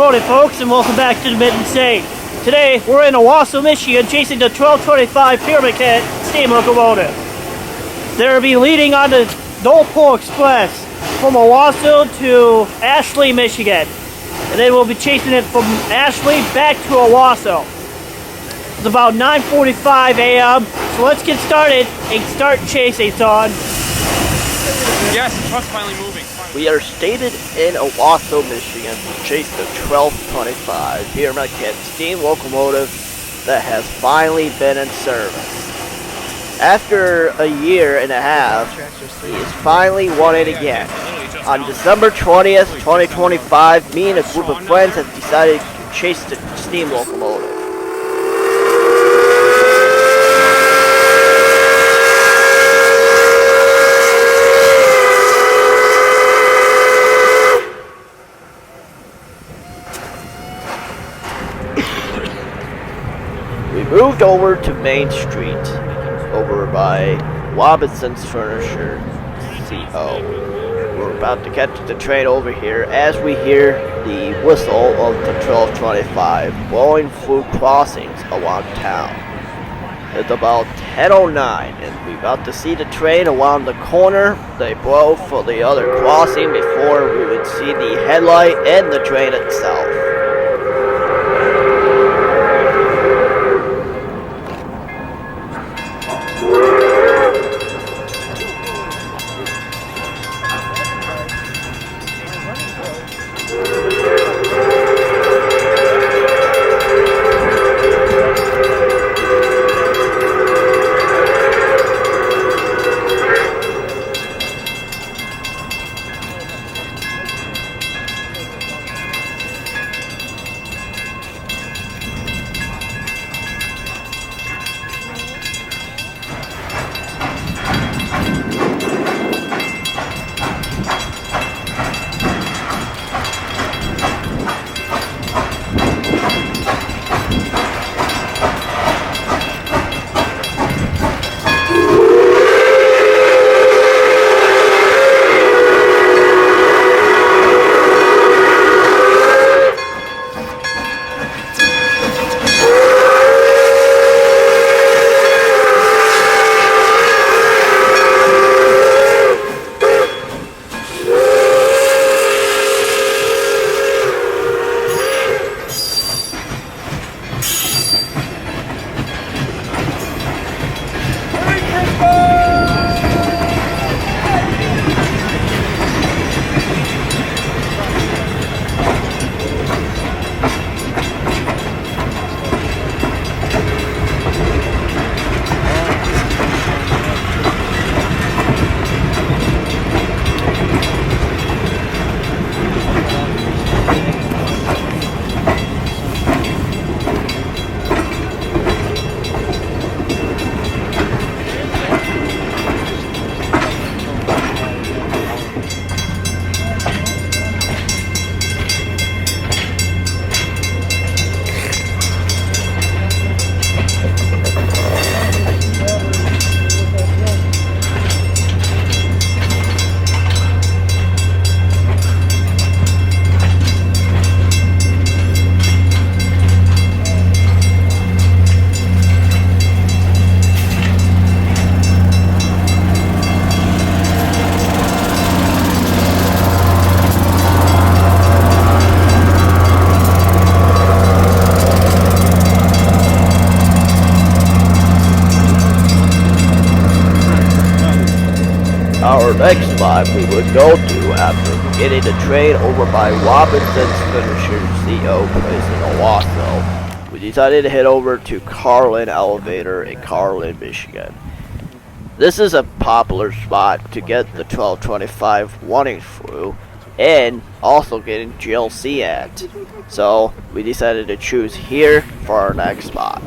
morning, folks, and welcome back to the Mitten State. Today, we're in Owosso, Michigan, chasing the 1225 Pere Marquette steam locomotive. They'll be leading on the Pole Express from Owosso to Ashley, Michigan. And then we'll be chasing it from Ashley back to Owosso. It's about 9:45 a.m., so let's get started and start chasing, son. Yes, the truck's finally moving. We are stated in Owosso, Michigan to chase the 1225 Pere Marquette steam locomotive that has finally been in service. After a year and a half, he has finally won it again. On December 20th, 2025, me and a group of friends have decided to chase the steam locomotive. We moved over to Main Street, over by Robinson's Furniture CO. We're about to catch the train over here as we hear the whistle of the 1225 blowing through crossings around town. It's about 10:09 and we're about to see the train around the corner. They blow for the other crossing before we would see the headlight and the train itself. Our next spot we would go to after getting the train over by Robinson's Furniture CO place in Owosso, we decided to head over to Carland Elevator in Carland, Michigan. This is a popular spot to get the 1225 running through and also getting GLC at. So we decided to choose here for our next spot.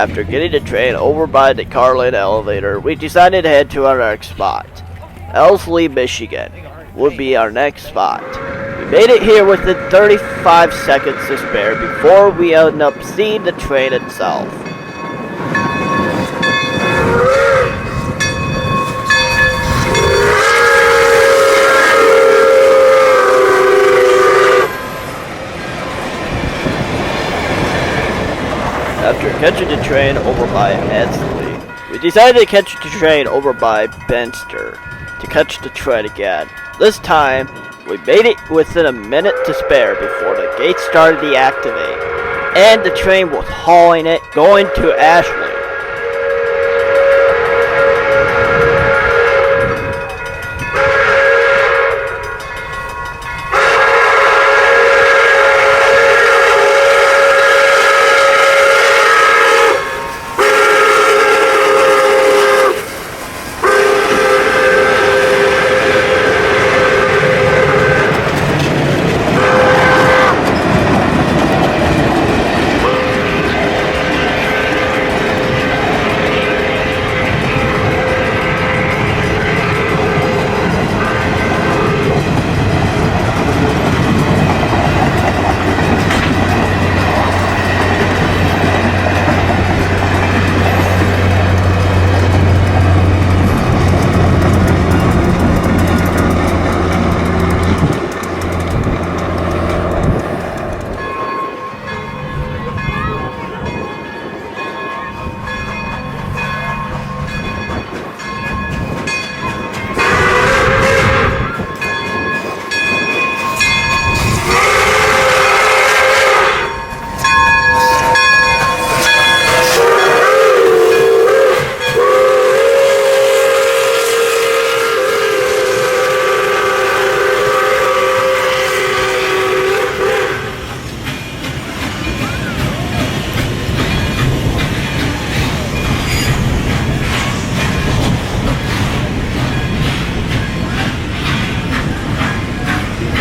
After getting the train over by the Carland elevator, we decided to head to our next spot. Elsie, Michigan would be our next spot. We made it here within 35 seconds to spare before we end up seeing the train itself. After catching the train over by Elsie, we decided to catch the train over by Bannister to catch the train again. This time, we made it within a minute to spare before the gate started to deactivate, and the train was hauling it going to Ashley.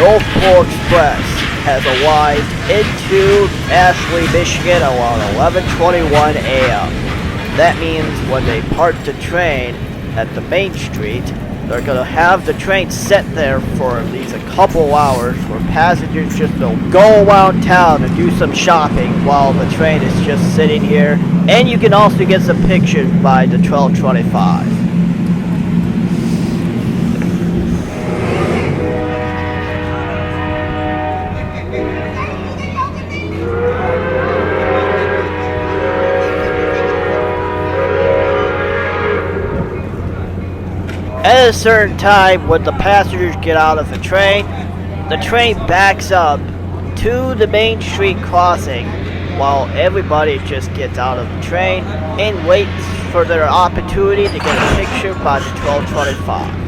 Owosso Express has arrived into Ashley, Michigan around 11:21 a.m. That means when they park the train at the main street, they're going to have the train set there for at least a couple hours where passengers just will go around town and do some shopping while the train is just sitting here. And you can also get some pictures by the 12:25. At a certain time, when the passengers get out of the train backs up to the main street crossing while everybody just gets out of the train and waits for their opportunity to get a picture by the 12:25.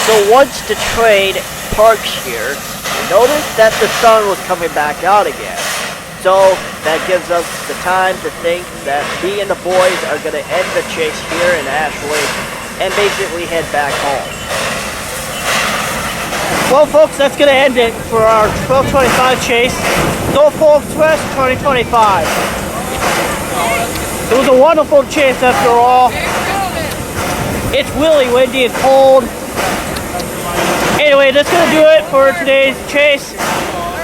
So once the train parks here, we noticed that the sun was coming back out again. So that gives us the time to think that me and the boys are going to end the chase here in Ashley and basically head back home. Well, folks, that's going to end it for our 1225 chase. Norfolk Express 2025. It was a wonderful chase after all. It's really windy and cold. Anyway, that's going to do it for today's chase.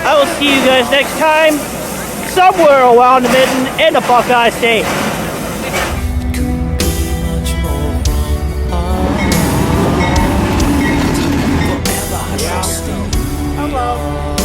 I will see you guys next time, somewhere around the Mitten and the Buckeye State. Hello.